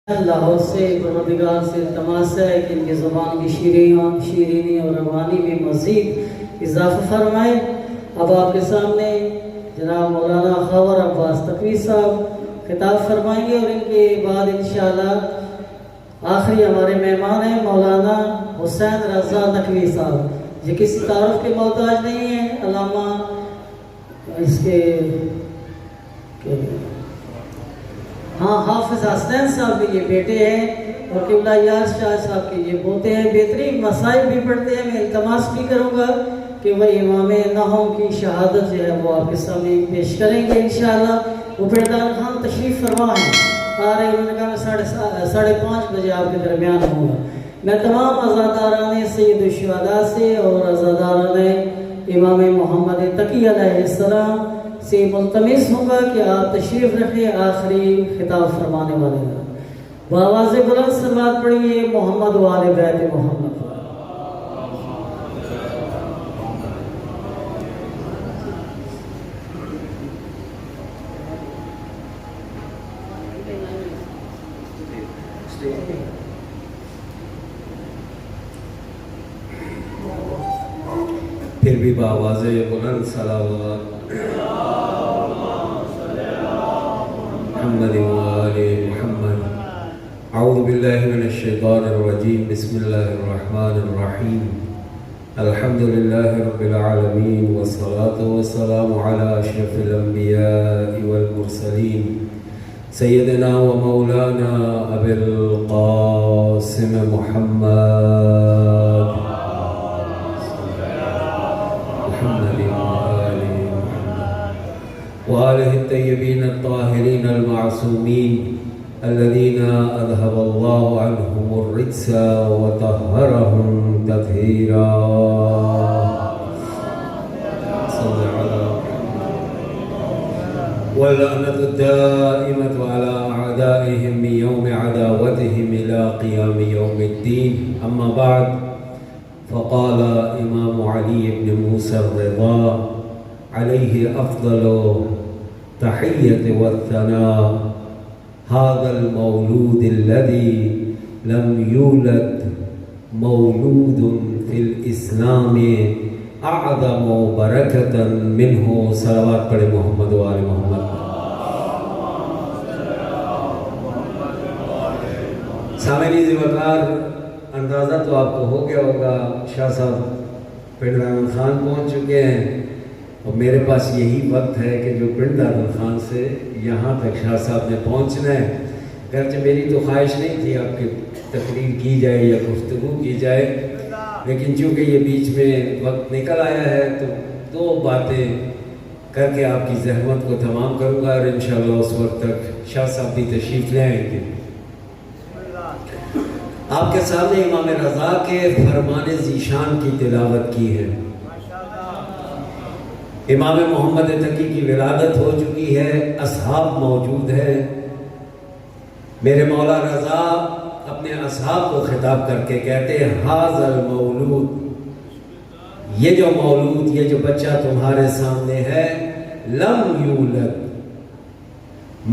لاہور سے پروردگار سے تماس ہے کہ ان کی زبان کی شیرینی اور روانی میں مزید اضافہ فرمائے۔ اب آپ کے سامنے جناب مولانا خاور عباس تقوی صاحب خطاب فرمائیں گے، اور ان کے بعد انشاءاللہ آخری ہمارے مہمان ہیں مولانا حسین رضا نقوی صاحب، یہ کسی تعارف کے محتاج نہیں ہیں، علامہ اس کے حافظ حسین صاحب کے یہ بیٹے ہیں اور قبلہ یاس شاہ صاحب کے یہ پوتے ہیں، بہترین مسائل بھی پڑھتے ہیں۔ میں التماس بھی کروں گا کہ وہ امام نحو کی شہادت جو ہے وہ آپ کے سامنے پیش کریں گے انشاءاللہ۔ وہ پیردار خان تشریف فرما ہیں، آ رہے انہوں نے کہا میں 5:30 بجے آپ کے درمیان ہوں گا۔ میں تمام عزاداران سید الشہداء سے اور عزاداران امام محمد تقی علیہ السلام سے ملتمس ہوں گا کہ آپ تشریف رکھیں آخری خطاب فرمانے والے ہیں۔ بآواز بلند صلوات پڑھیے محمد و آل بیت محمد۔ پھر بھی بآواز بلند صلوات محمد و آل محمد۔ اعوذ باللہ من الشیطان الرجیم، بسم اللہ الرحمن الرحیم، الحمد للہ رب العالمین، والصلاة والسلام علی اشرف الانبیاء والمرسلین، سیدنا و مولانا ابی القاسم محمد وآلہ الطیبین الطاہرین المعصومین الذین اذهب اللہ عنہم الرجس وطہرہم تطہیرا۔ صلی علی واللعنة الدائمة على أعدائهم من يوم عداوتهم إلى قيام يوم الدين، أما بعد، فقال إمام علي بن موسى الرضا عليه أفضل تحية والثناء: هذا المولود الذي لم يولد مولود في الإسلام أعظم بركة منه۔ صلوات پڑھے محمد و آل محمد۔ سامعین ذی وقار، اندازہ تو آپ کو ہو گیا ہوگا، شاہ صاحب پنڈ دامن خان پہنچ چکے ہیں، اور میرے پاس یہی وقت ہے کہ جو پنڈ دامن خان سے یہاں تک شاہ صاحب نے پہنچنا ہے۔ گرچہ میری تو خواہش نہیں تھی آپ کی تقریر کی جائے یا گفتگو کی جائے، لیکن چونکہ یہ بیچ میں وقت نکل آیا ہے تو دو باتیں کر کے آپ کی زحمت کو تمام کروں گا، اور انشاءاللہ اس وقت تک شاہ صاحب بھی تشریف لے آئیں گے۔ آپ کے سامنے امام رضا کے فرمان ذیشان کی تلاوت کی ہے۔ امام محمد تقی کی ولادت ہو چکی ہے، اصحاب موجود ہے۔ میرے مولا رضا اپنے اصحاب کو خطاب کر کے کہتے ہیں: ھذا المولود، یہ جو مولود، یہ جو بچہ تمہارے سامنے ہے، لم یولد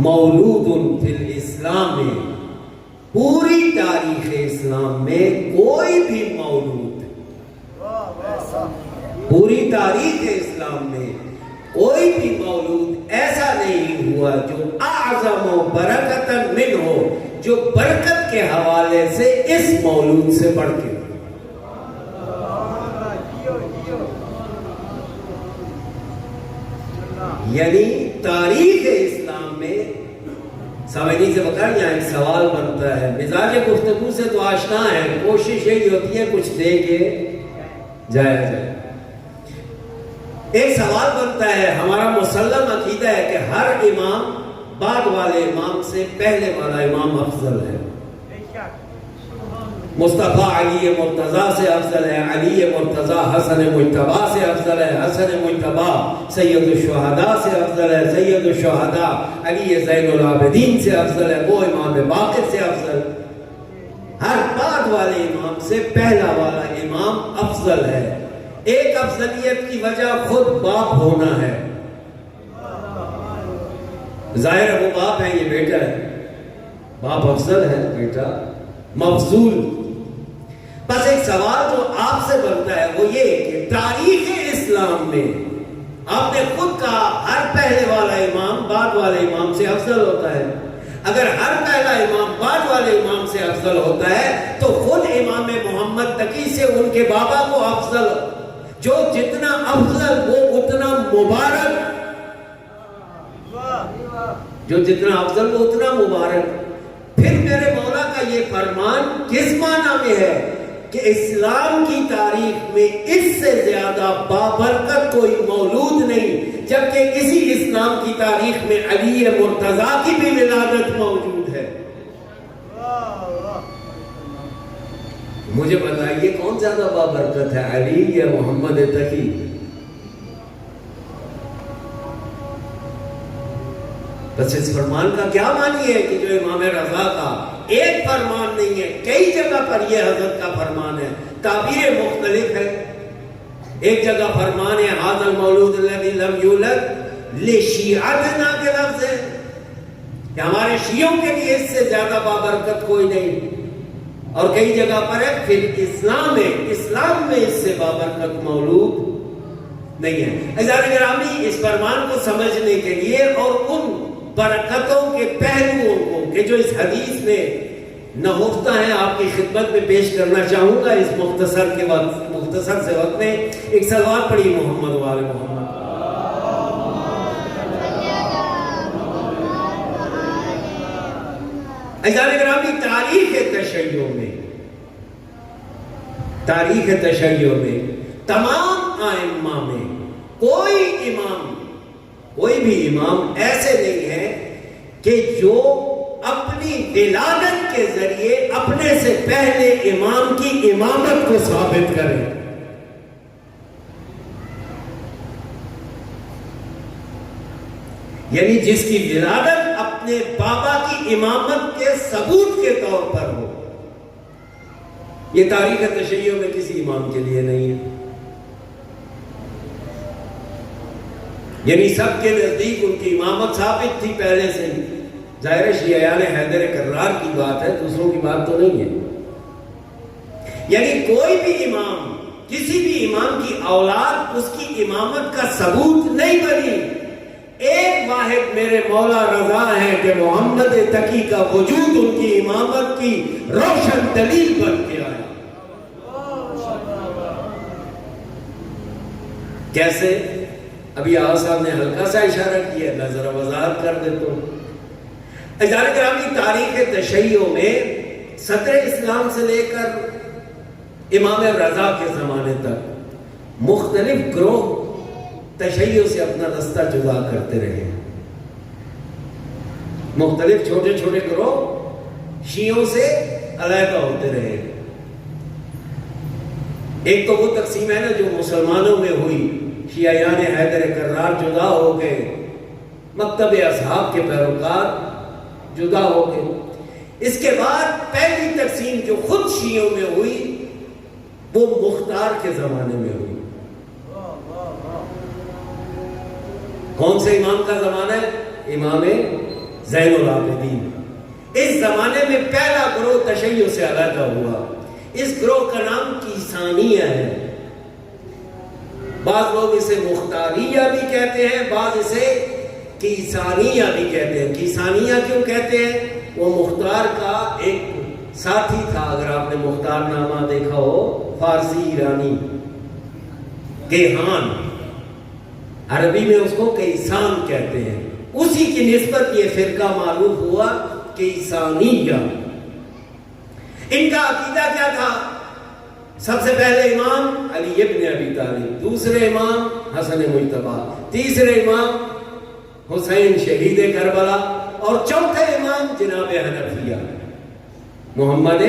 مولود فی الاسلام، پوری تاریخ اسلام میں کوئی بھی مولود، پوری تاریخ اسلام میں کوئی بھی مولود ایسا نہیں ہوا جو اعظم و برکت من ہو، جو برکت کے حوالے سے اس مولود سے بڑھ کے، یعنی تاریخ اسلام میں۔ سامعین سے بتا یہاں ایک سوال بنتا ہے، مزاج گفتگو سے تو آشنا ہے، کوشش یہی ہوتی ہے کچھ دے کے جایا جائے۔ ایک سوال بنتا ہے، ہمارا مسلم عقیدہ ہے کہ ہر امام بعد والے امام سے پہلے والا امام افضل ہے۔ مصطفیٰ علی مرتضیٰ سے افضل ہے، علی مرتضیٰ حسن مجتبیٰ سے افضل ہے، حسن مجتبیٰ سید الشہداء سے افضل ہے، سید الشہداء علی زین العابدین سے افضل ہے، وہ امام باقر سے افضل۔ ہر بعد والے امام سے پہلا والا امام افضل ہے۔ ایک افضلیت کی وجہ خود باپ ہونا ہے۔ ظاہر ہے وہ باپ ہے، یہ بیٹا ہے۔ باپ افضل ہے بیٹا، مفضول۔ بس ایک سوال جو آپ سے بنتا ہے وہ یہ کہ تاریخ اسلام میں آپ نے خود کہا ہر پہلے والا امام بعد والے امام سے افضل ہوتا ہے۔ اگر ہر پہلا امام بعد والے امام سے افضل ہوتا ہے تو خود امام محمد تقی سے ان کے بابا کو افضل، جو جتنا افضل وہ اتنا مبارک، جو جتنا افضل وہ اتنا مبارک۔ پھر میرے مولا کا یہ فرمان کس معنی میں ہے کہ اسلام کی تاریخ میں اس سے زیادہ بابرکت کوئی مولود نہیں، جبکہ اسی اسلام کی تاریخ میں علی مرتضیٰ کی بھی ولادت موجود ہے۔ مجھے بتائیے کون زیادہ بابرکت ہے، علی یا محمد تقی؟ بس اس فرمان کا کیا معنی ہے کہ جو امام رضا کا ایک فرمان نہیں ہے، کئی جگہ پر یہ حضرت کا فرمان ہے، تعبیر مختلف ہے۔ ایک جگہ فرمان ہے ھذا المولود الذی لم یولد لشیعتنا کے لفظ ہے کہ ہمارے شیعوں کے لیے اس سے زیادہ بابرکت کوئی نہیں، اور کئی جگہ پر ہے پھر اسلام میں اس سے بابرکت مولود نہیں ہے۔ عزیزان گرامی، اس فرمان کو سمجھنے کے لیے اور ان برکتوں کے پہلوؤں کو کہ جو اس حدیث میں نہفتہ ہیں آپ کی خدمت میں پیش کرنا چاہوں گا اس مختصر سے وقت میں۔ ایک صلوات پڑھی محمد وآل محمد۔ عزیزان گرامی، تاریخ تشیع میں تمام ائمہ میں کوئی بھی امام ایسے نہیں ہے کہ جو اپنی ولادت کے ذریعے اپنے سے پہلے امام کی امامت کو ثابت کرے۔ یعنی جس کی ولادت اپنے بابا کی امامت کے ثبوت کے طور پر ہو، یہ تاریخ تشیع میں کسی امام کے لیے نہیں ہے۔ یعنی سب کے نزدیک ان کی امامت ثابت تھی پہلے سے ہی۔ ظاہر شیعیان حیدر کرار کی بات ہے، دوسروں کی بات تو نہیں ہے۔ یعنی کوئی بھی امام، کسی بھی امام کی اولاد اس کی امامت کا ثبوت نہیں بنی۔ ایک واحد میرے مولا رضا ہے کہ محمد تقی کا وجود ان کی امامت کی روشن دلیل بن کے آیا۔ کیسے؟ ابھی آغا صاحب نے ہلکا سا اشارہ کیا، میں ذرا وضاحت کر دیتا ہوں۔ عزیزان گرامی، تاریخ تشیع میں صدر اسلام سے لے کر امام رضا کے زمانے تک مختلف گروہ تشیع سے اپنا رستہ جدا کرتے رہے۔ مختلف چھوٹے چھوٹے گروہ شیعوں سے علیحدہ ہوتے رہے۔ ایک تو وہ تقسیم ہے نا جو مسلمانوں میں ہوئی، شیعیان حیدر کرار جدا ہو گئے، مکتب اصحاب کے پیروکار جدا ہو گئے۔ اس کے بعد پہلی تقسیم جو خود شیعوں میں ہوئی وہ مختار کے زمانے میں ہوئی۔ کون سے امام کا زمانہ ہے؟ امام زین العابدین۔ اس زمانے میں پہلا گروہ تشیع سے علیحدہ ہوا۔ اس گروہ کا نام کیسانیہ ہے۔ بعض لوگ اسے مختاریہ بھی کہتے ہیں، بعض اسے کیسانیہ بھی کہتے ہیں۔ کیسانیہ کیوں کہتے ہیں؟ وہ مختار کا ایک ساتھی تھا، اگر آپ نے مختار نامہ دیکھا ہو، فارسی ایرانی، گیہان، عربی میں اس کو کیسان کہتے ہیں، اسی کی نسبت یہ فرقہ معروف ہوا کیسانیہ۔ ان کا عقیدہ کیا تھا؟ سب سے پہلے امام علی ابن ابی طالب، دوسرے امام حسن مجتبی، تیسرے امام حسین شہید کربلا، اور چوتھے امام جناب حنفیہ محمد،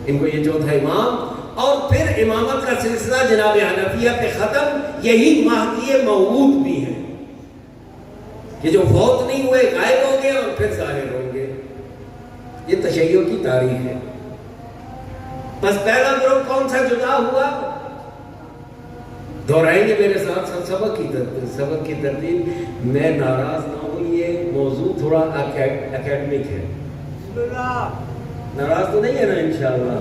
ان کو یہ چوتھا امام، اور پھر امامت کا سلسلہ جناب حنفیہ پہ ختم۔ یہی مہدی موعود بھی ہیں کہ جو فوت نہیں ہوئے، غائب ہو گئے اور پھر ظاہر ہوں گے۔ یہ تشیع کی تاریخ ہے۔ بس پہلا گروہ کون سا جدا ہوا؟ دہرائیں گے میرے ساتھ سبق کی ترتیب۔ میں ناراض نہ ہوئیے، موضوع تھوڑا اکیڈمک ہے، ناراض تو نہیں ہے نا انشاءاللہ؟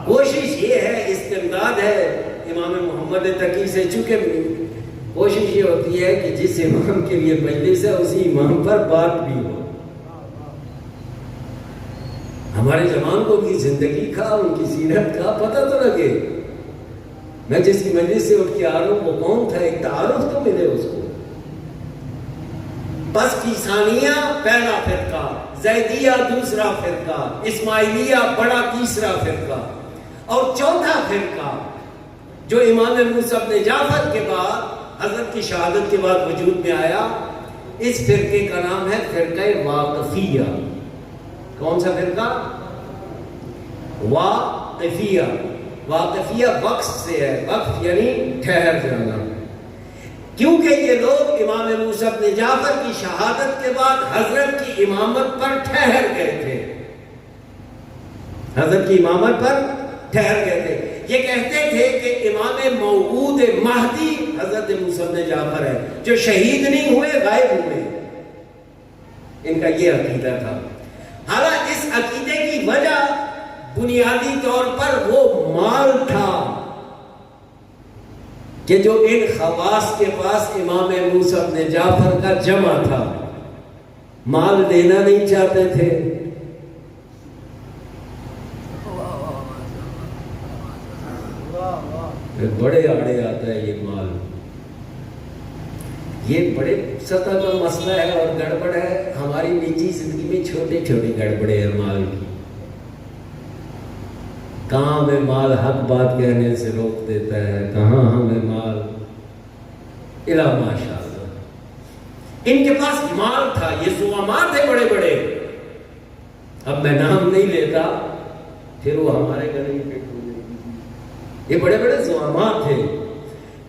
کوشش یہ ہے، استمداد ہے امام محمد تقی سے، چونکہ کوشش یہ ہوتی ہے کہ جس امام کے لیے مجلس ہے اسی امام پر بات بھی ہو، ہمارے جوان کو کی زندگی کا، ان کی سیرت کا پتہ تو لگے۔ میں جس کی مجلس سے اٹھ کے آ رہا ہوں وہ کون تھا، ایک تعارف تو ملے اس کو۔ بس کی ثانیہ پہلا فرقہ، زیدیہ دوسرا فرقہ، اسماعیلیہ بڑا تیسرا فرقہ، اور چوتھا فرقہ جو امام موسیٰ بن جعفر کے بعد، حضرت کی شہادت کے بعد وجود میں آیا، اس فرقے کا نام ہے فرقہ واقفیہ۔ کون سا فرقہ؟ واقفیہ۔ واقفیہ وقف سے ہے، وقف یعنی ٹھہر جانا، کیونکہ یہ لوگ امام موسیٰ بن جعفر کی شہادت کے بعد حضرت کی امامت پر ٹھہر گئے تھے، حضرت کی امامت پر ٹھہر گئے تھے۔ یہ کہتے تھے کہ امام موعود مہدی حضرت موسیٰ بن جعفر ہے، جو شہید نہیں ہوئے، غائب ہوئے، ان کا یہ عقیدہ تھا۔ حالانکہ اس عقیدے کی وجہ بنیادی طور پر وہ مال تھا کہ جو ان خواص کے پاس امام موسیٰ بن جعفر کا جمع تھا، مال دینا نہیں چاہتے تھے۔ بڑے آڑے آتا ہے یہ مال، یہ بڑے سطح کا مسئلہ ہے اور گڑبڑ ہے۔ ہماری نجی زندگی میں چھوٹے چھوٹے گڑبڑے ہیں مال کی، کہاں ہمیں مال حق بات کہنے سے روک دیتا ہے، کہاں ہمیں مال الا ماشاءاللہ۔ ان کے پاس مال تھا، یہ زعماء تھے بڑے بڑے، اب میں نام نہیں لیتا پھر وہ ہمارے گلے میں پھٹ ہو جائے گی۔ یہ بڑے بڑے زعماء تھے۔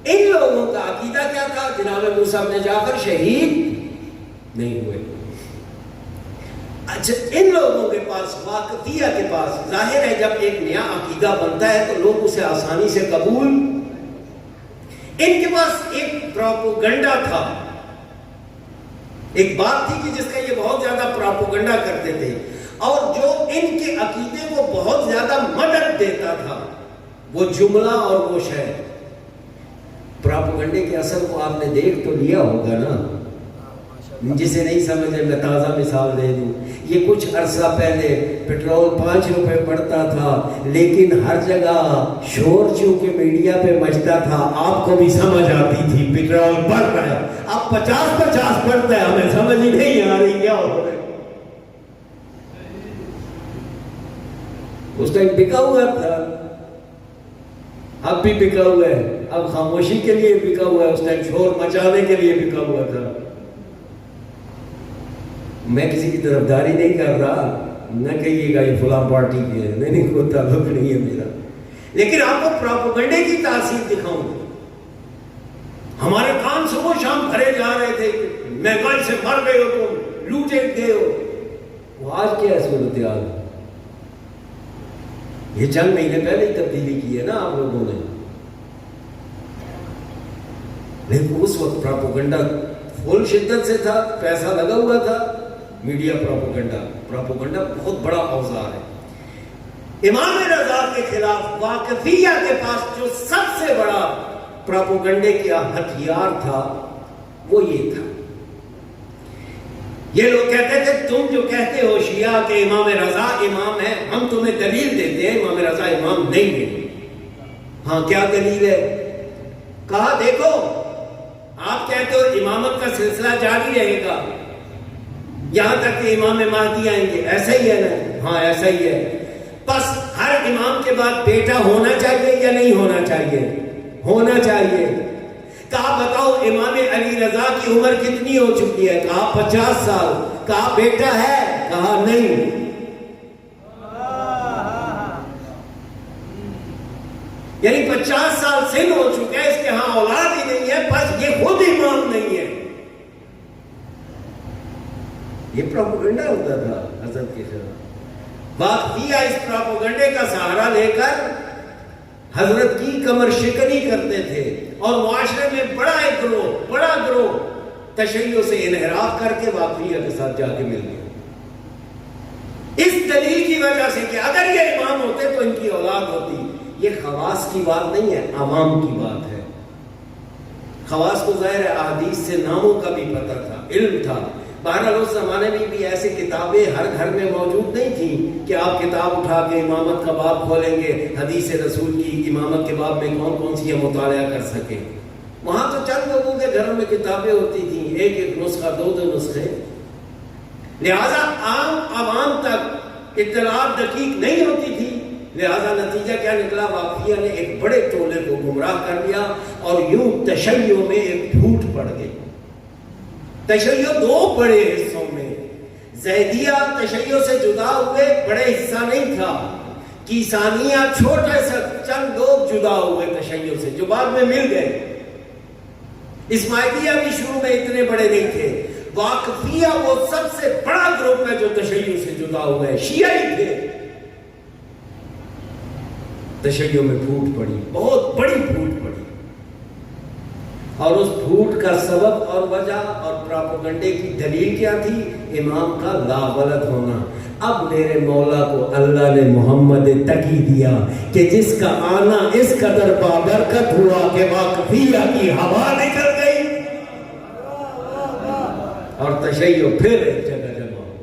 ان لوگوں کا عقیدہ کیا تھا؟ جناب موسیٰ بن جعفر شہید نہیں ہوئے۔ اچھا، ان لوگوں کے پاس، واقفیہ کے پاس، ظاہر ہے جب ایک نیا عقیدہ بنتا ہے تو لوگ اسے آسانی سے قبول، ان کے پاس ایک پروپوگنڈا تھا، ایک بات تھی کہ جس کا یہ بہت زیادہ پروپوگنڈا کرتے تھے، اور جو ان کے عقیدے کو بہت زیادہ مدد دیتا تھا، وہ جملہ اور وہ شے۔ پروپوگنڈے کے اثر کو آپ نے دیکھ تو لیا ہوگا نا، جسے نہیں سمجھے میں تازہ مثال دے دوں۔ یہ کچھ عرصہ پہلے پٹرول 5 روپے پڑتا تھا، لیکن ہر جگہ شور چونکہ میڈیا پہ مچتا تھا، آپ کو بھی سمجھ آتی تھی پٹرول بڑھ رہا ہے۔ اب 50 پڑتا ہے، ہمیں سمجھ ہی نہیں آ رہی کیا ہو رہا ہے۔ اس ٹائم بکا ہوا تھا، اب بھی بکا ہوا ہے، اب خاموشی کے لیے بکا ہوا ہے، اس ٹائم شور مچانے کے لیے بکا ہوا تھا۔ میں کسی کی طرفداری نہیں کر رہا، نہ کہیے گا یہ فلاں پارٹی کی ہے، نہیں، کوئی تعلق نہیں ہے میرا، لیکن آپ کو پروپیگنڈے کی تاثیر دکھاؤں گا۔ ہمارے کان صبح شام بھرے جا رہے تھے، مہنگائی سے مر گئے ہو تم، لوٹے گئے ہو۔ وہ آج کیا ہے صورتحال؟ یہ چند مہینے پہلے ہی تبدیلی کی ہے نا آپ لوگوں نے، لیکن اس وقت پروپیگنڈا فل شدت سے تھا، پیسہ لگا ہوا تھا، میڈیا پروپیگنڈا بہت بڑا اوزار ہے۔ امام رضا کے خلاف واقفیہ کے پاس جو سب سے بڑا پروپیگنڈے کا ہتھیار تھا وہ یہ تھا، یہ لوگ کہتے تھے تم جو کہتے ہو شیعہ کہ امام رضا امام ہے، ہم تمہیں دلیل دیتے ہیں امام رضا امام نہیں ہے۔ ہاں کیا دلیل ہے؟ کہا دیکھو آپ کہتے ہو امامت کا سلسلہ جاری رہے گا یہاں تک کہ امام مہدی آئیں گے، ایسا ہی ہے نا؟ ہاں ایسا ہی ہے۔ بس ہر امام کے بعد بیٹا ہونا چاہیے یا نہیں ہونا چاہیے؟ ہونا چاہیے۔ کہا بتاؤ امام علی رضا کی عمر کتنی ہو چکی ہے؟ کہا 50 سال۔ کہا بیٹا ہے؟ کہا نہیں۔ یعنی 50 سال سن ہو چکے ہیں، اس کے ہاں اولاد ہی نہیں ہے، بس یہ خود امام نہیں ہے۔ یہ پروپیگنڈا ہوتا تھا حضرت کے خلاف۔ واقعیہ اس پروپیگنڈے کا سہارا لے کر حضرت کی کمر شکنی کرتے تھے، اور معاشرے میں بڑا گروہ تشیع سے انحراف کر کے واقفیہ کے ساتھ جا کے مل گیا۔ اس دلیل کی وجہ سے کہ اگر یہ امام ہوتے تو ان کی اولاد ہوتی۔ یہ خواص کی بات نہیں ہے، عوام کی بات ہے۔ خواص کو ظاہر ہے احادیث سے ناموں کا بھی پتہ تھا، علم تھا۔ بہرحال اس زمانے میں بھی ایسی کتابیں ہر گھر میں موجود نہیں تھیں کہ آپ کتاب اٹھا کے امامت کا باب کھولیں گے، حدیث رسول کی امامت کے باب میں کون کون سی مطالعہ کر سکیں۔ وہاں تو چند لوگوں کے گھروں میں کتابیں ہوتی تھیں، ایک ایک نسخہ، دو دو نسخے، لہذا عام عوام تک اطلاعات دقیق نہیں ہوتی تھی۔ لہذا نتیجہ کیا نکلا؟ واقعیہ نے ایک بڑے ٹولے کو گمراہ کر دیا اور یوں تشیع میں ایک پھوٹ پڑ گئی۔ تشیع دو بڑے حصوں میں، زیدیہ تشیع سے جدا ہوئے، بڑے حصہ نہیں تھا۔ کیسانیہ چھوٹے سے چند لوگ جدا ہوئے تشیع سے، جو بعد میں مل گئے۔ اسماعیلیہ بھی شروع میں اتنے بڑے نہیں تھے۔ واقفیہ وہ سب سے بڑا گروپ ہے جو تشیع سے جدا ہوا ہے، شیعی تھے۔ تشیع میں پھوٹ پڑی، بہت بڑی پھوٹ پڑی، اور اس پھوٹ کا سبب اور وجہ اور پراپیگنڈے کی دلیل کیا تھی؟ امام کا لا غلط ہونا۔ اب میرے مولا کو اللہ نے محمد تقی دیا کہ جس کا آنا اس قدر بابرکت ہوا کہ واقفیہ کی ہوا نکل گئی اور تشیع پھر ایک جگہ جمع ہو۔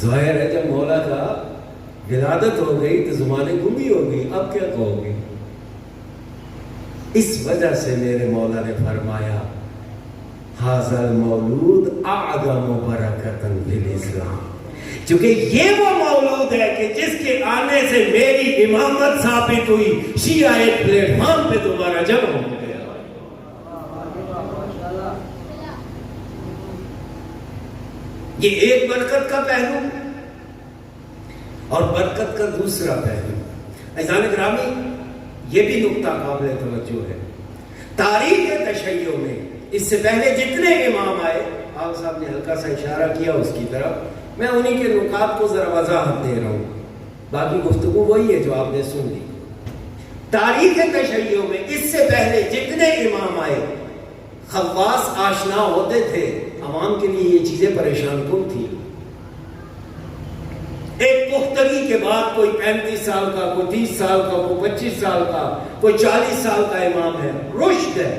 ظاہر ہے جب مولا کا ولادت ہو گئی تو زمانے گمی ہو گئی، اب کیا کہو گے؟ اس وجہ سے میرے مولا نے فرمایا ھذا المولود اعظم برکۃ فی الاسلام، چونکہ یہ وہ مولود ہے کہ جس کے آنے سے میری امامت ثابت ہوئی، شیعہ ایک پلیٹ فارم پہ دوبارہ جمع ہو گیا۔ یہ ایک برکت کا پہلو، اور برکت کا دوسرا پہلو۔ عزیزان گرامی، یہ بھی نقطہ قابل توجہ ہے۔ تاریخ تشیع میں اس سے پہلے جتنے امام آئے، آپ صاحب نے ہلکا سا اشارہ کیا اس کی طرف، میں انہی کے نکات کو ذرا وضاحت دے رہا ہوں، باقی گفتگو وہی ہے جو آپ نے سن لی۔ تاریخ تشیع میں اس سے پہلے جتنے امام آئے، خواص آشنا ہوتے تھے، عوام کے لیے یہ چیزیں پریشان کن تھی۔ ایک پختگی کے بعد کوئی 35 سال کا، کوئی 30 سال کا، کوئی 25 سال کا، کوئی 40 سال کا امام ہے، رشد ہے،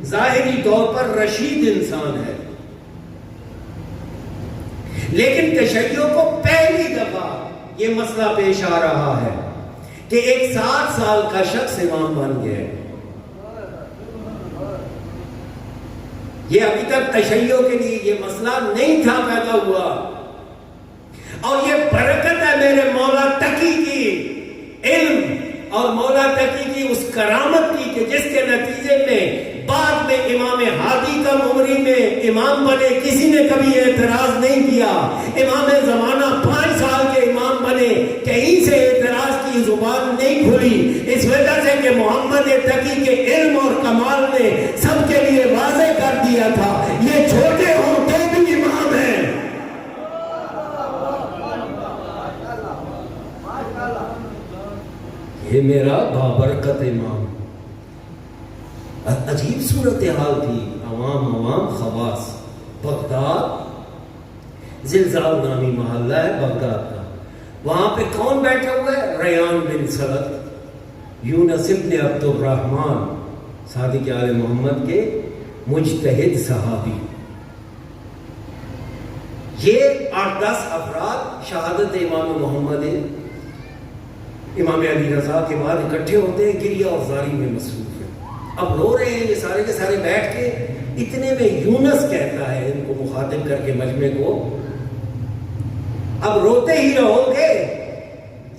ظاہری طور پر رشید انسان ہے، لیکن تشیع کو پہلی دفعہ یہ مسئلہ پیش آ رہا ہے کہ ایک 60 سال کا شخص امام بن گیا۔ یہ ابھی تک تشیع کے لیے یہ مسئلہ نہیں تھا پیدا ہوا، اور یہ برکت ہے میرے مولا تقی کی علم اور مولا تقی کی اس کرامت کی کہ جس کے نتیجے میں بعد میں امام ہادی کا عمری میں امام بنے، کسی نے کبھی اعتراض نہیں کیا۔ امام زمانہ 5 سال کے امام بنے، کہیں سے اعتراض کی زبان نہیں کھلی، اس وجہ سے کہ محمد تقی کے علم اور کمال نے سب کے لیے واضح کر دیا تھا یہ چھوٹے ہوں تو بھی امام ہیں۔ یہ میرا بابرکت امام۔ عجیب صورتحال تھی، عوام خواص۔ بغداد زلزال نامی محلہ ہے بغداد کا، وہاں پہ کون بیٹھا ہوا ہے؟ ریان بن سلط، یونس ابن عبد الرحمن، صادق آل محمد کے مجتہد صحابی۔ یہ 8-10 افراد شہادت امام محمد امام علی رضا کے بعد اکٹھے ہوتے ہیں، گریہ اور زاری میں مصروف ہیں۔ اب رو رہے ہیں یہ سارے کے سارے بیٹھ کے، اتنے میں یونس کہتا ہے ان کو مخاطب کر کے مجمع کو، اب روتے ہی رہو گے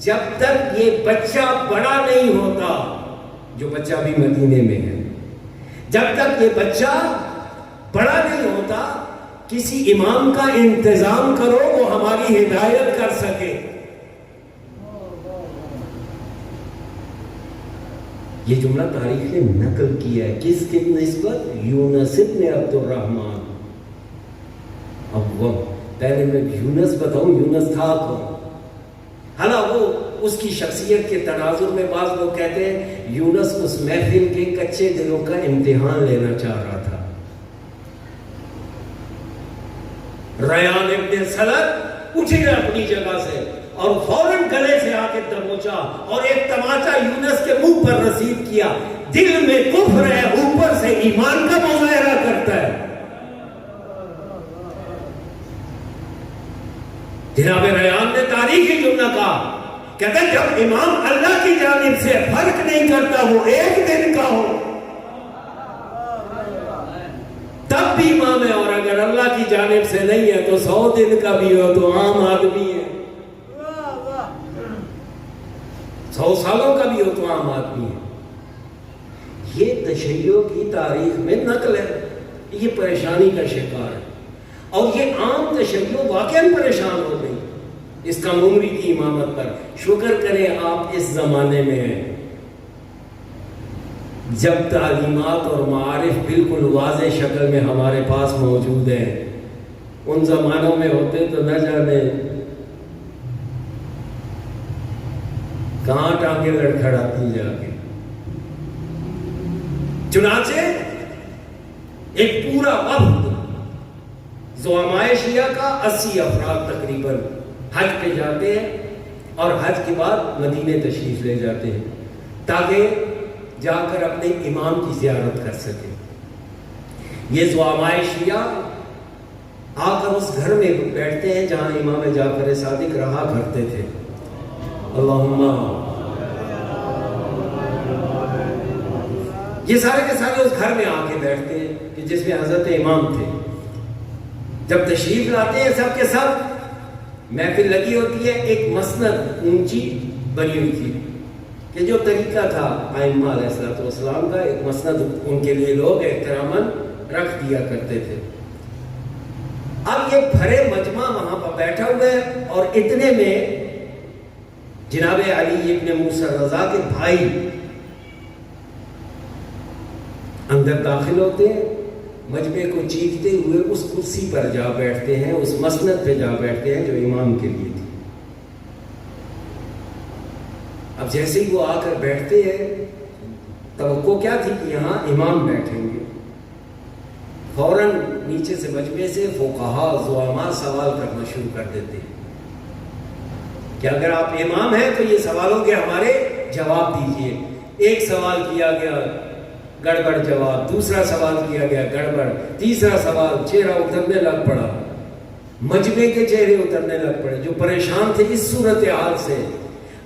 جب تک یہ بچہ بڑا نہیں ہوتا، جو بچہ بھی مدینے میں ہے، جب تک یہ بچہ بڑا نہیں ہوتا کسی امام کا انتظام کرو وہ ہماری ہدایت کر سکے۔ یہ جملہ تاریخ نے نقل کیا ہے، کس کی نسبت؟ یونس ابن عبد الرحمن۔ اب وہ پہلے میں یونس بتاؤں یونس تھا کون؟ حالانکہ وہ اس کی شخصیت کے تناظر میں بعض لوگ کہتے ہیں یونس اس محفل کے کچے دلوں کا امتحان لینا چاہ رہا تھا. ریان ابن سلط اٹھے اپنی جگہ سے اور فوراً گلے سے آ کے دبوچا اور ایک تماچا یونس کے منہ پر رسید کیا. دل میں کفر ہے، اوپر سے ایمان کا مظاہرہ کرتا ہے. جناب ریان نے تاریخی جملہ کہا، کہتا ہے جب امام اللہ کی جانب سے فرق نہیں کرتا وہ ایک دن کا ہو تب بھی امام ہے، اور اگر اللہ کی جانب سے نہیں ہے تو 100 دن کا بھی ہو تو عام آدمی ہے، 100 سالوں کا بھی ہو تو عام آدمی ہے. یہ تشیع کی تاریخ میں نقل ہے، یہ پریشانی کا شکار ہے. اور یہ عام تشیع واقعاً پریشان ہو گئی اس کا ممری کی امامت پر. شکر کریں آپ اس زمانے میں ہیں جب تعلیمات اور معارف بالکل واضح شکل میں ہمارے پاس موجود ہیں. ان زمانوں میں ہوتے تو نہ جانے کہاں ٹانگیں لڑکھڑاتی جا کے. چنانچہ ایک پورا وفد زعمائے شیعہ کا 80 افراد تقریباً حج پہ جاتے ہیں اور حج کے بعد مدینے تشریف لے جاتے ہیں تاکہ جا کر اپنے امام کی زیارت کر سکیں. یہ زعمائے شیعہ آ کر اس گھر میں بیٹھتے ہیں جہاں امام جعفر صادق رہا کرتے تھے. اللہم یہ سارے کے سارے اس گھر میں آ کے بیٹھتے ہیں کہ جس میں حضرت امام تھے. جب تشریف لاتے ہیں سب کے سب محفل لگی ہوتی ہے. ایک مسند اونچی بنی ہوئی تھی کہ جو طریقہ تھا ائمہ علیہ السلام کا، ایک مسند ان کے لیے لوگ احتراماً رکھ دیا کرتے تھے. اب یہ بھرے مجمع وہاں پر بیٹھا ہوا ہے اور اتنے میں جناب علی ابن موسیٰ رضا کے بھائی اندر داخل ہوتے ہیں، مجمع کو چیختے ہوئے اس کرسی پر جا بیٹھتے ہیں، اس مسند پہ جا بیٹھتے ہیں جو امام کے لیے تھی. اب جیسے ہی وہ آ کر بیٹھتے ہیں توقع کیا تھی کہ یہاں امام بیٹھیں گے. فوراً نیچے سے مجمع سے فقہا زعماء سوال کرنا شروع کر دیتے ہیں کہ اگر آپ امام ہیں تو یہ سوالوں کے ہمارے جواب دیجئے. ایک سوال کیا گیا گڑبڑ جواب، دوسرا سوال کیا گیا گڑبڑ، تیسرا سوال چہرہ اترنے لگ پڑا. مجمع کے چہرے اترنے لگ پڑے جو پریشان تھے اس صورتحال سے.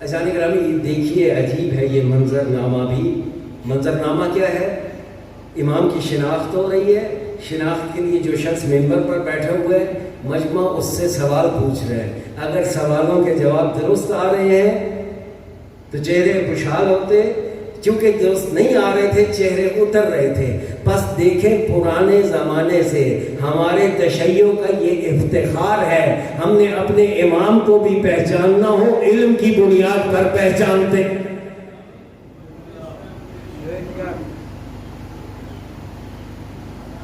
اذان گرامی دیکھیے عجیب ہے یہ منظرنامہ بھی. منظرنامہ کیا ہے؟ امام کی شناخت ہو رہی ہے. شناخت کے لیے جو شخص ممبر پر بیٹھا ہوا ہے مجمع اس سے سوال پوچھ رہے ہیں. اگر سوالوں کے جواب درست آ رہے ہیں تو چہرے خوشحال ہوتے، چونکہ درست نہیں آ رہے تھے چہرے اتر رہے تھے. بس دیکھیں پرانے زمانے سے ہمارے تشیع کا یہ افتخار ہے، ہم نے اپنے امام کو بھی پہچاننا ہو علم کی بنیاد پر پہچانتے.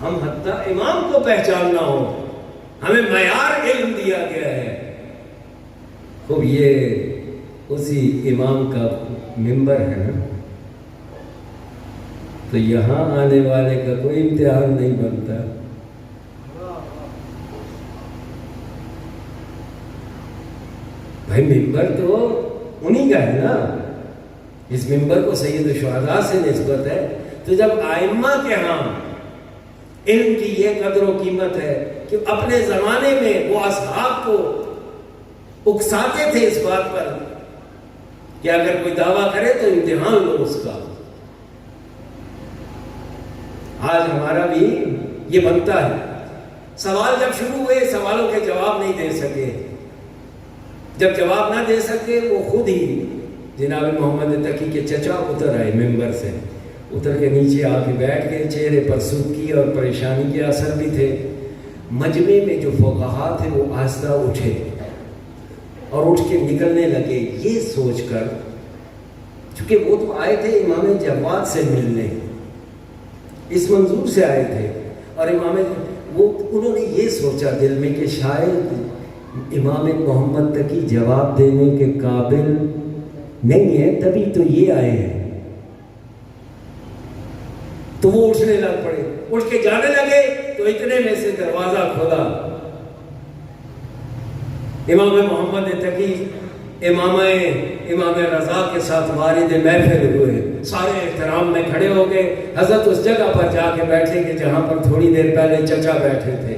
ہم حتیٰ امام کو پہچاننا ہو ہمیں معیار علم دیا گیا ہے. خوب یہ اسی امام کا ممبر ہے نا، تو یہاں آنے والے کا کوئی امتحان نہیں بنتا. بھائی ممبر تو انہی کا ہے نا، اس ممبر کو سید الشہداء سے نسبت ہے. تو جب ائمہ کے ہاں علم کی یہ قدر و قیمت ہے کہ اپنے زمانے میں وہ اصحاب کو اکساتے تھے اس بات پر کہ اگر کوئی دعویٰ کرے تو امتحان لو اس کا. آج ہمارا بھی یہ بنتا ہے. سوال جب شروع ہوئے سوالوں کے جواب نہیں دے سکے. جب جواب نہ دے سکے وہ خود ہی جناب محمد تقی کے چچا اتر آئے ممبر سے، اتر کے نیچے آ کے بیٹھ گئے. چہرے پر سستی اور پریشانی کے اثر بھی تھے. مجمع میں جو فقہا تھے وہ آہستہ اٹھے اور اٹھ کے نکلنے لگے یہ سوچ کر، چونکہ وہ تو آئے تھے امام جواد سے ملنے، اس منظور سے آئے تھے، اور انہوں نے یہ سوچا دل میں کہ شاید امام محمد تقی جواب دینے کے قابل نہیں ہے تبھی تو یہ آئے ہیں. تو وہ اٹھنے لگ پڑے, اٹھ کے جانے لگے تو اتنے میں سے دروازہ کھولا. امام محمد تقی امام رضا کے ساتھ وارد محفل ہوئے, سارے احترام میں کھڑے ہو گئے. حضرت اس جگہ پر جا کے بیٹھے کہ جہاں پر تھوڑی دیر پہلے چچا بیٹھے تھے.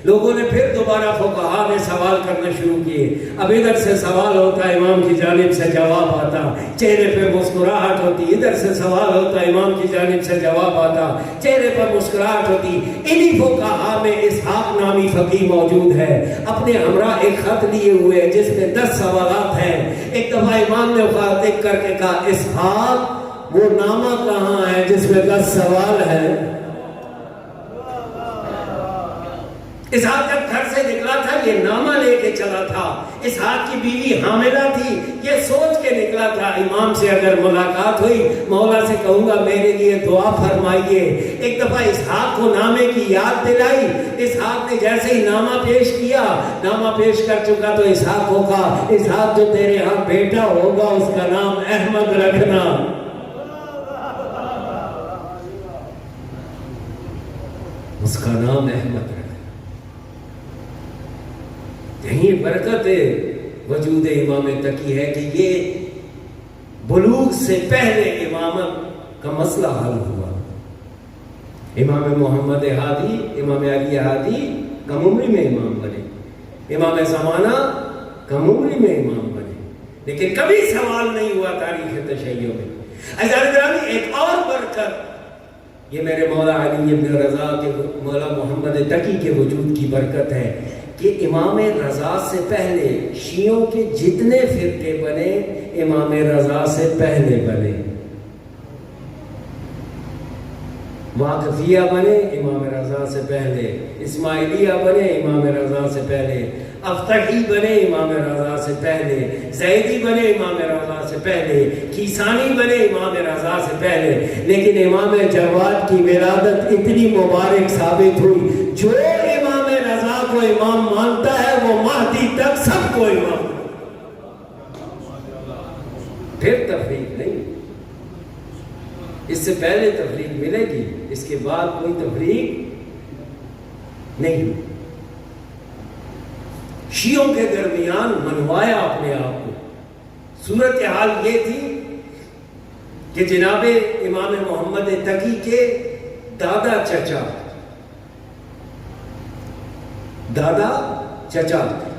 لوگوں نے پھر دوبارہ فقہا میں سوال کرنا شروع کیے. اب ادھر سے سوال ہوتا, امام کی جانب سے جواب آتا, چہرے پہ مسکراہٹ ہوتی. ادھر سے سوال ہوتا, امام کی جانب سے جواب آتا, چہرے پر مسکراہٹ ہوتی. انہی فقہا میں اسحاق نامی فقیہ موجود ہے, اپنے ہمراہ ایک خط لیے ہوئے جس میں 10 سوالات ہیں. ایک دفعہ امام نے خط دیکھ کر کے کہا, اسحاق وہ نامہ کہاں ہے جس میں 10 سوال ہیں؟ اسحاق جب گھر سے نکلا تھا یہ نامہ لے کے چلا تھا. اسحاق کی بیوی حاملہ تھی, یہ سوچ کے نکلا تھا امام سے اگر ملاقات ہوئی مولا سے کہوں گا میرے لیے دعا فرمائیے. ایک دفعہ اسحاق کو نامے کی یاد دلائی. اسحاق نے جیسے ہی نامہ پیش کیا, نامہ پیش کر چکا تو اسحاق کو کہا, اسحاق جو تیرے ہاں بیٹا ہوگا اس کا نام احمد رکھنا. اس کا نام احمد رکھنا. یہی برکت وجود امام تقی ہے کہ یہ بلوغ سے پہلے امامت کا مسئلہ حل ہوا. امام محمد ہادی, امام علی ہادی کم عمری میں امام بنے, امام زمانہ کم عمری میں امام بنے, لیکن کبھی سوال نہیں ہوا تاریخ تشیع میں. ایک اور برکت یہ میرے مولا علی ابن رضا کے, مولا محمد تقی کے وجود کی برکت ہے کہ امام رضا سے پہلے شیعوں کے جتنے فرقے بنے امام رضا سے پہلے بنے. واقفیہ بنے امام رضا سے پہلے, اسماعیلیہ بنے امام رضا سے پہلے, افتحی بنے امام رضا سے پہلے, زیدی بنے امام رضا سے پہلے, کیسانی بنے امام رضا سے پہلے. لیکن امام جواد کی ولادت اتنی مبارک ثابت ہوئی, جو امام رضا کو امام مانتا ہے وہ مہدی تک سب کو امام. پھر تفریق نہیں, اس سے پہلے تفریق ملے گی, اس کے بعد کوئی تفریق نہیں. شیعوں کے درمیان منوایا اپنے آپ کو. صورتحال یہ تھی کہ جناب امام محمد تقی کے دادا چچا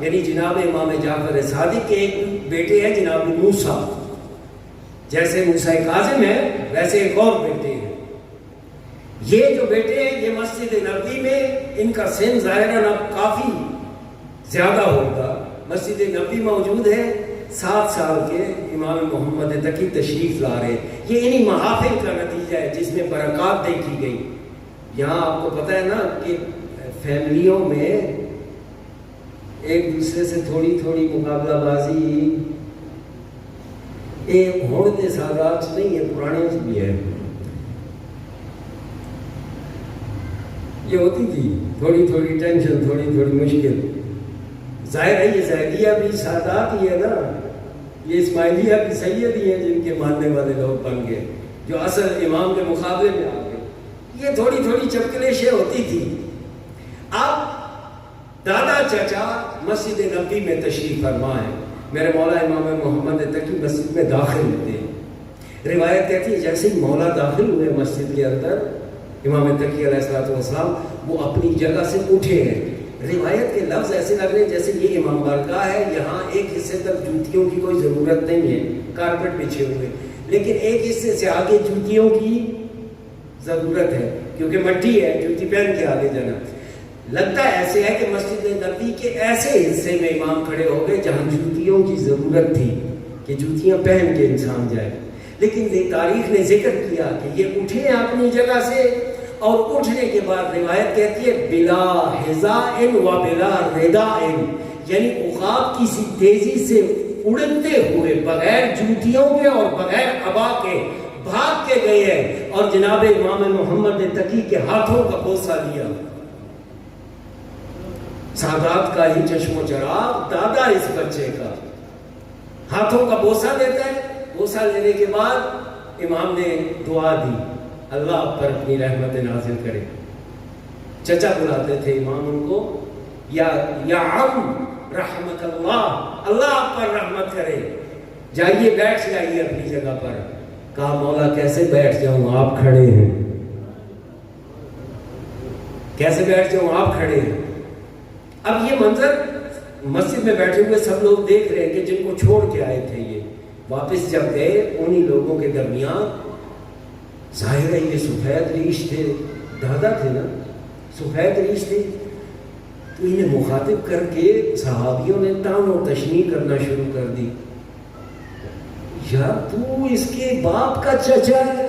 یعنی جناب امام جعفر صادق کے ایک بیٹے ہیں جناب موسیٰ. جیسے موسیٰ کاظم ہے ویسے ایک اور بیٹے ہیں. یہ جو بیٹے ہیں یہ مسجد نبوی میں ان کا سن ظاہراً اب کافی زیادہ ہوگا. مسجد نبوی موجود ہے, 7 سال کے امام محمد تقی تشریف لا رہے. یہ انہی محافل کا نتیجہ ہے جس میں برکات دیکھی گئی. یہاں آپ کو پتہ ہے نا کہ فیملیوں میں ایک دوسرے سے تھوڑی تھوڑی مقابلہ بازی ایک ہونے سادات نہیں ہے, پرانے بھی ہے. یہ ہوتی تھی تھوڑی تھوڑی ٹینشن, تھوڑی تھوڑی مشکل. ظاہر ہے یہ زیدیہ بھی سادات ہی ہے نا, یہ اسماعیلیہ بھی سید ہی ہیں جن کے ماننے والے لوگ بن گئے جو اصل امام کے مقابلے میں آ گئے. یہ تھوڑی تھوڑی چپکلیشیں ہوتی تھی. اب دادا چچا مسجد نبوی میں تشریف فرما ہے. میرے مولا امام محمد تقی مسجد میں داخل ہوتے ہیں. روایت کہتی ہے جیسے ہی مولا داخل ہوئے مسجد کے اندر امام تقی علیہ السلام وہ اپنی جگہ سے اٹھے ہیں. روایت کے لفظ ایسے لگ رہے ہیں جیسے یہ امام بارگاہ ہے, یہاں ایک حصے تک جوتیوں کی کوئی ضرورت نہیں ہے, کارپیٹ بچھے ہوئے, لیکن ایک حصے سے آگے جوتیوں کی ضرورت ہے کیونکہ مٹی ہے, جوتی پہن کے آگے جانا. لگتا ایسے ہے کہ مسجد نبوی کے ایسے حصے میں امام کھڑے ہو گئے جہاں جوتیوں کی ضرورت تھی کہ جوتیاں پہن کے انسان جائے. لیکن تاریخ نے ذکر کیا کہ یہ اٹھے اپنی جگہ سے, اور اٹھنے کے بعد روایت کہتی ہے بلا حذاء و بلا رداء, یعنی عقاب کی سی تیزی سے اڑتے ہوئے بغیر جوتیوں کے اور بغیر عبا کے بھاگ کے گئے ہیں اور جناب امام محمد تقی کے ہاتھوں کا بوسہ لیا. سادات کا ہی چشم و چراغ دادا اس بچے کا ہاتھوں کا بوسہ دیتا ہے. بوسہ لینے کے بعد امام نے دعا دی، اللہ آپ پر اپنی رحمت نازل کرے۔ چچا بلاتے تھے امام ان کو، یا عم رحمت اللہ، اللہ آپ پر رحمت کرے، جائیے بیٹھ جائیے اپنی جگہ پر۔ کہا مولا کیسے بیٹھ جاؤں، آپ کھڑے ہیں، کیسے بیٹھ جاؤں، آپ کھڑے ہیں۔ اب یہ منظر مسجد میں بیٹھے ہوئے سب لوگ دیکھ رہے ہیں کہ جن کو چھوڑ کے آئے تھے یہ واپس جب گئے، انہی لوگوں کے درمیان ظاہر ہے یہ سفید ریش تھے، دادا تھے نا، سفید ریش تھے، تو انہیں مخاطب کر کے صحابیوں نے تان و تشنیع کرنا شروع کر دی، یار تو اس کے باپ کا چچا ہے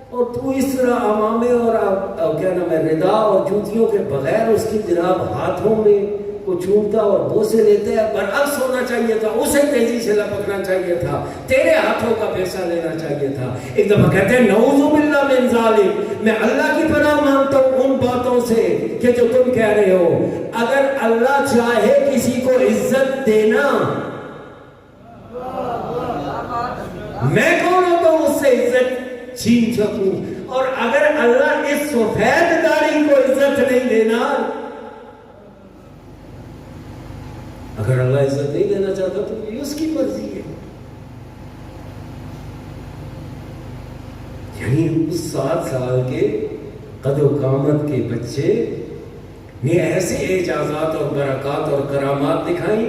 اور تو اس طرح امامے اور کیا نام ہے ردا اور جوتیوں کے بغیر اس کی جناب ہاتھوں میں کو چومتا اور بوسے لیتا ہے۔ برعکس ہونا چاہیے تھا، اسے تیزی سے لپکنا چاہیے تھا، تیرے ہاتھوں کا پیسہ لینا چاہیے تھا۔ ایک دفعہ کہتے ہیں نعوذ باللہ من ظالم، میں اللہ کی پناہ مانگتا ہوں ان باتوں سے کہ جو تم کہہ رہے ہو۔ اگر اللہ چاہے کسی کو عزت دینا، میں کون ہوتا ہوں اس سے عزت چھین سکوں، اور اگر اللہ اس سفید داڑھی کو عزت نہیں دینا، اگر اللہ عزت نہیں دینا چاہتا تو یہ اس کی مرضی ہے۔ یعنی اس 7 سال کے قد و قامت کے بچے نے ایسے اعجازات اور برکات اور کرامات دکھائیں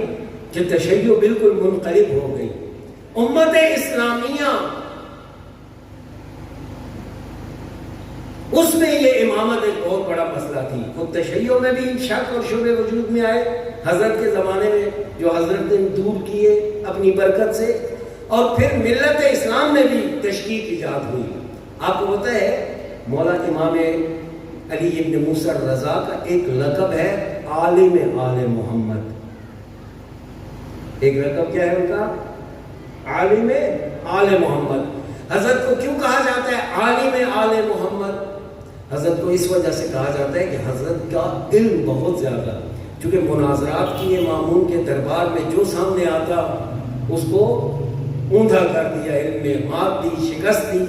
کہ تشیع بالکل منقلب ہو گئی۔ امت اسلامیہ اس میں یہ امامت ایک بہت بڑا مسئلہ تھی۔ خود تشیع میں بھی شک اور شبہ وجود میں آئے حضرت کے زمانے میں، جو حضرت نے دور کیے اپنی برکت سے، اور پھر ملت اسلام میں بھی تشکیک ایجاد ہوئی۔ آپ کو پتہ ہے مولا امام علی ابن موسیٰ الرضا کا ایک لقب ہے عالم آل محمد۔ ایک لقب کیا ہے ان کا؟ عالم آل محمد۔ حضرت کو کیوں کہا جاتا ہے عالم آل محمد؟ حضرت کو اس وجہ سے کہا جاتا ہے کہ حضرت کا علم بہت زیادہ، چونکہ مناظرات کیے مامون کے دربار میں، جو سامنے آتا اس کو اوندا کر دیا، علم میں مات دی، شکست دی،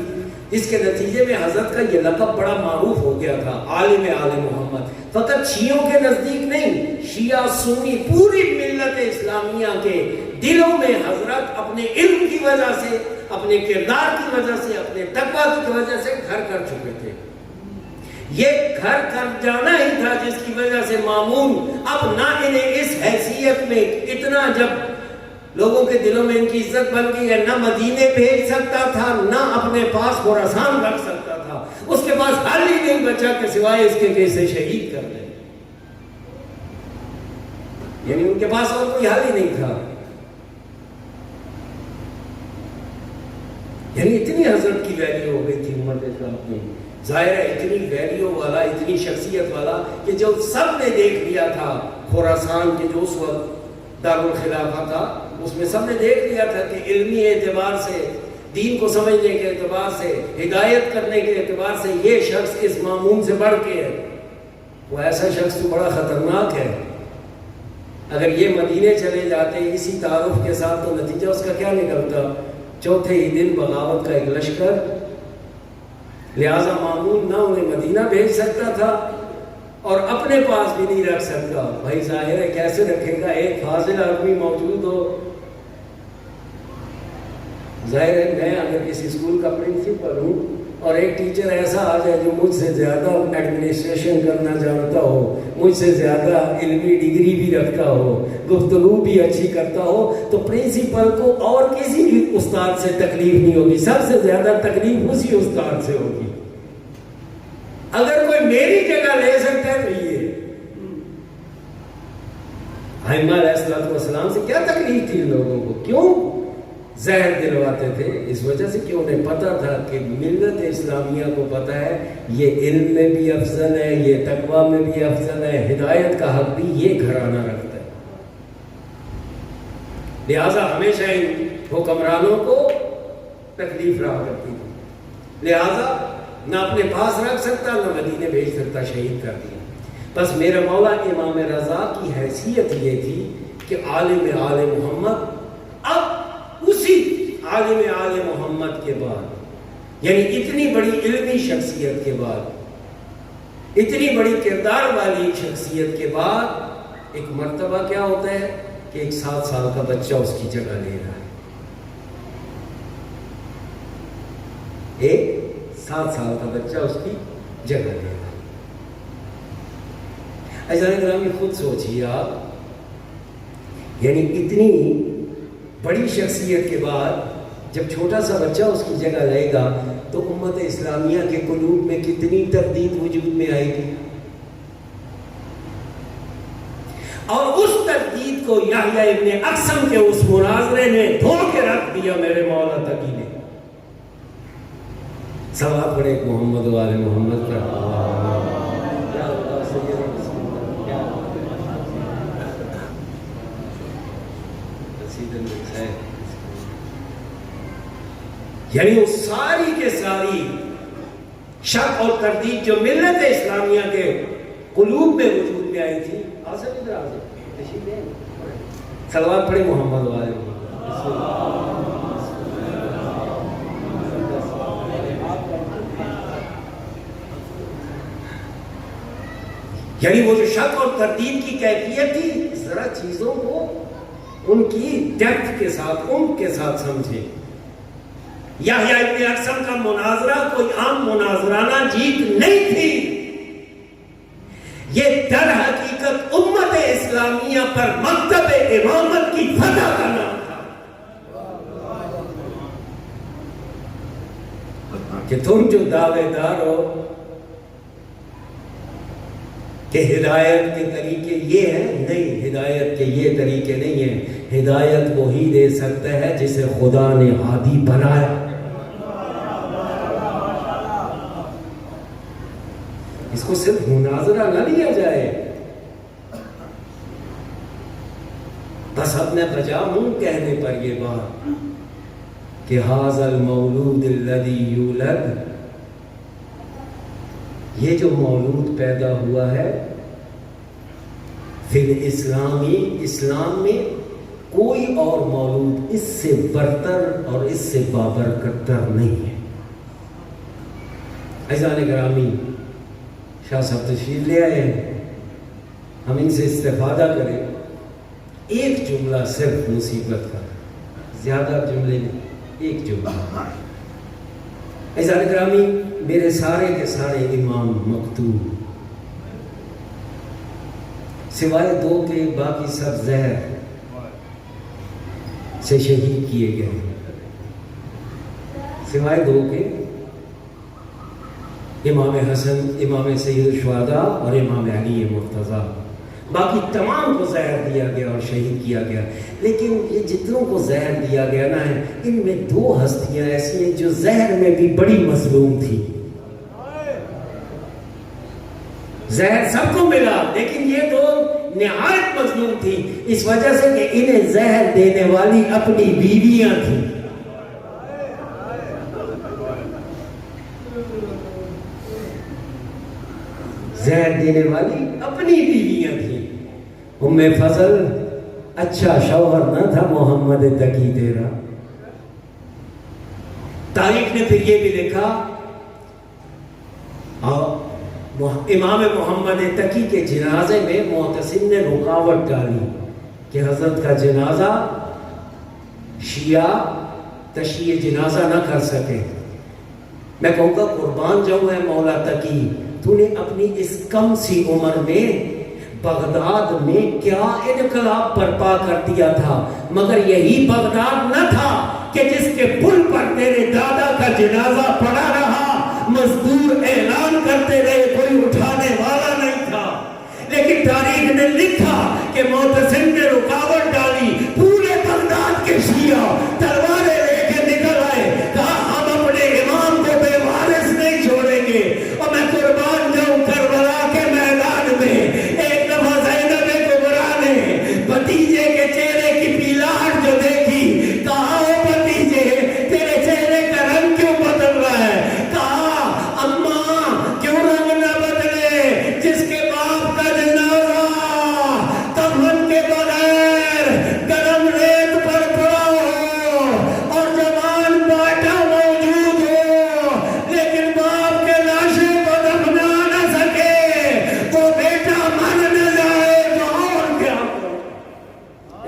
اس کے نتیجے میں حضرت کا یہ لقب بڑا معروف ہو گیا تھا عالم آل محمد۔ فقط شیعوں کے نزدیک نہیں، شیعہ سنی پوری ملت اسلامیہ کے دلوں میں حضرت اپنے علم کی وجہ سے، اپنے کردار کی وجہ سے، اپنے تقویٰ کی وجہ سے گھر کر چکے تھے۔ یہ گھر کر جانا ہی تھا جس کی وجہ سے مامون اب نہ انہیں اس حیثیت میں اتنا، جب لوگوں کے دلوں میں ان کی عزت بن گئی ہے، نہ مدینے بھیج سکتا تھا، نہ اپنے پاس خراسان رکھ سکتا تھا، اس کے پاس حل ہی نہیں بچا کہ سوائے اس کے کہ اسے شہید کر دیں۔ یعنی ان کے پاس اور کوئی حل ہی نہیں تھا۔ یعنی اتنی حضرت کی ویلیو ہو گئی تھی امت اسلام میں، ظاہر ہے اتنی ویلیو والا، اتنی شخصیت والا کہ جو سب نے دیکھ لیا تھا خراسان کے جو اس وقت دارالخلافہ تھا، اس میں سب نے دیکھ لیا تھا کہ علمی اعتبار سے، دین کو سمجھنے کے اعتبار سے، ہدایت کرنے کے اعتبار سے یہ شخص اس مامون سے بڑھ کے ہے۔ وہ ایسا شخص تو بڑا خطرناک ہے۔ اگر یہ مدینے چلے جاتے اسی تعارف کے ساتھ تو نتیجہ اس کا کیا نکلتا؟ چوتھے ہی دن بغاوت کا ایک لشکر۔ لہذا مامون نہ انہیں مدینہ بھیج سکتا تھا اور اپنے پاس بھی نہیں رکھ سکتا۔ بھائی ظاہر ہے کیسے رکھے گا؟ ایک فاضل آدمی موجود ہو، ظاہر ہے میں اگر کسی اسکول کا پرنسپل ہوں اور ایک ٹیچر ایسا آ جائے جو مجھ سے زیادہ ایڈمنسٹریشن کرنا جانتا ہو، مجھ سے زیادہ علمی ڈگری بھی رکھتا ہو، گفتگو بھی اچھی کرتا ہو، تو پرنسپل کو اور کسی بھی استاد سے تکلیف نہیں ہوگی، سب سے زیادہ تکلیف اسی استاد سے ہوگی۔ اگر کوئی میری جگہ لے سکتا ہے تو یہ ائمہ علیہ السلام سے کیا تکلیف تھی لوگوں کو، کیوں زہر دلواتے تھے؟ اس وجہ سے کہ انہیں پتا تھا کہ ملت اسلامیہ کو پتا ہے یہ علم میں بھی افضل ہے، یہ تقویٰ میں بھی افضل ہے، ہدایت کا حق بھی یہ گھرانہ رکھتا ہے۔ لہٰذا ہمیشہ ان حکمرانوں کو تکلیف رہا کرتی تھی، لہٰذا نہ اپنے پاس رکھ سکتا، نہ مدینے بھیج سکتا، شہید کر دیا۔ بس میرا مولا امام رضا کی حیثیت یہ تھی کہ عالم آل محمد اب اسی عالم آل محمد کے بعد، یعنی اتنی بڑی علمی شخصیت کے بعد، اتنی بڑی کردار والی شخصیت کے بعد ایک مرتبہ کیا ہوتا ہے کہ ایک 7 سال کا بچہ اس کی جگہ لے رہا ہے. ایک 7 سال کا بچہ اس کی جگہ لے رہا ہے. عزیزان گرامی خود سوچیے آپ، یعنی اتنی بڑی شخصیت کے بعد جب چھوٹا سا بچہ اس کی جگہ لے گا تو امت اسلامیہ کے قلوب میں کتنی تردید وجود میں آئے گی. اور اس تردید کو یحییٰ ابن اقسم کے اس مناظرے نے دھو کے رکھ دیا میرے مولا تقی نے. صلوات پڑھے محمد و آل محمد پر. یعنی وہ ساری کے ساری شک اور تردید جو ملت اسلامیہ کے قلوب میں وجود میں آئی تھی. صلوات پڑھے محمد والے. یعنی وہ جو شک اور تردید کی کیفیت تھی، ذرا چیزوں کو ان کی ڈیپتھ کے ساتھ، عمق کے ساتھ سمجھے. یحییٰ ابن اقسم کا مناظرہ کوئی عام مناظرانہ جیت نہیں تھی، یہ در حقیقت امت اسلامیہ پر مکتب امامت کی فتح کا نام تھا کہ تم جو دعوے دار ہو کہ ہدایت کے طریقے یہ ہیں، نہیں، ہدایت کے یہ طریقے نہیں ہیں. ہدایت وہی دے سکتا ہے جسے خدا نے ہادی بنایا. اس کو صرف مناظرہ نہ لیا جائے، بس اپنے بجا منہ کہنے پر یہ بات کہ ھذا المولود الذی یولد، یہ جو مولود پیدا ہوا ہے فی اسلام میں کوئی اور مولود اس سے برتر اور اس سے بابرکت تر نہیں ہے. عزیزان گرامی، شاہ صاحب تشریف لے آئے ہیں، ہم ان سے استفادہ کریں. ایک جملہ صرف مصیبت کا، زیادہ جملے نہیں، ایک جملہ. عزیزان گرامی، میرے سارے کے سارے امام مقتول سوائے 2 کے باقی سب زہر سے شہید کیے گئے ہیں. سوائے 2 کے، امام حسن، امام سید الشہداء اور امام علی مرتضیٰ، باقی تمام کو زہر دیا گیا اور شہید کیا گیا. لیکن یہ جتنوں کو زہر دیا گیا نا ہے، ان میں 2 ہستیاں ایسی ہیں جو زہر میں بھی بڑی مظلوم تھی. زہر سب کو ملا لیکن یہ 2 نہایت مظلوم تھی، اس وجہ سے کہ انہیں زہر دینے والی اپنی بیویاں تھیں. زہر دینے والی اپنی بیویاں تھیں. ام فضل اچھا شوہر نہ تھا محمد تقی تیرا. تاریخ نے پھر یہ بھی لکھا، امام محمد تقی کے جنازے میں معتصم نے رکاوٹ ڈالی کہ حضرت کا جنازہ شیعہ تشییع جنازہ نہ کر سکے. میں کہوں گا قربان جاؤں ہے مولا تقی، تو نے اپنی اس کم سی عمر میں بغداد میں کیا انقلاب برپا کر دیا تھا. مگر یہی بغداد نہ تھا کہ جس کے پل پر تیرے دادا کا جنازہ پڑا رہا، مزدور اعلان کرتے رہے، کوئی اٹھانے والا نہیں تھا. لیکن تاریخ نے لکھا کہ معتصم نے رکاوٹ ڈالی، پورے بغداد کے شیعہ تلواریں لے کے نکل آئے، کہا ہم اپنے امام کو بے وارث نہیں چھوڑیں گے. اور میں قربان جاؤں کربلا کے میدان میں ایک دفعہ زینب کبریٰ نے بھتیجے کے چہرے کی پیلاہٹ جو دیکھی، کہا او بھتیجے تیرے چہرے کا رنگ کیوں بدل رہا ہے؟ کہا اماں کیوں رنگ نہ بدلے، جس کے باپ کا جنازہ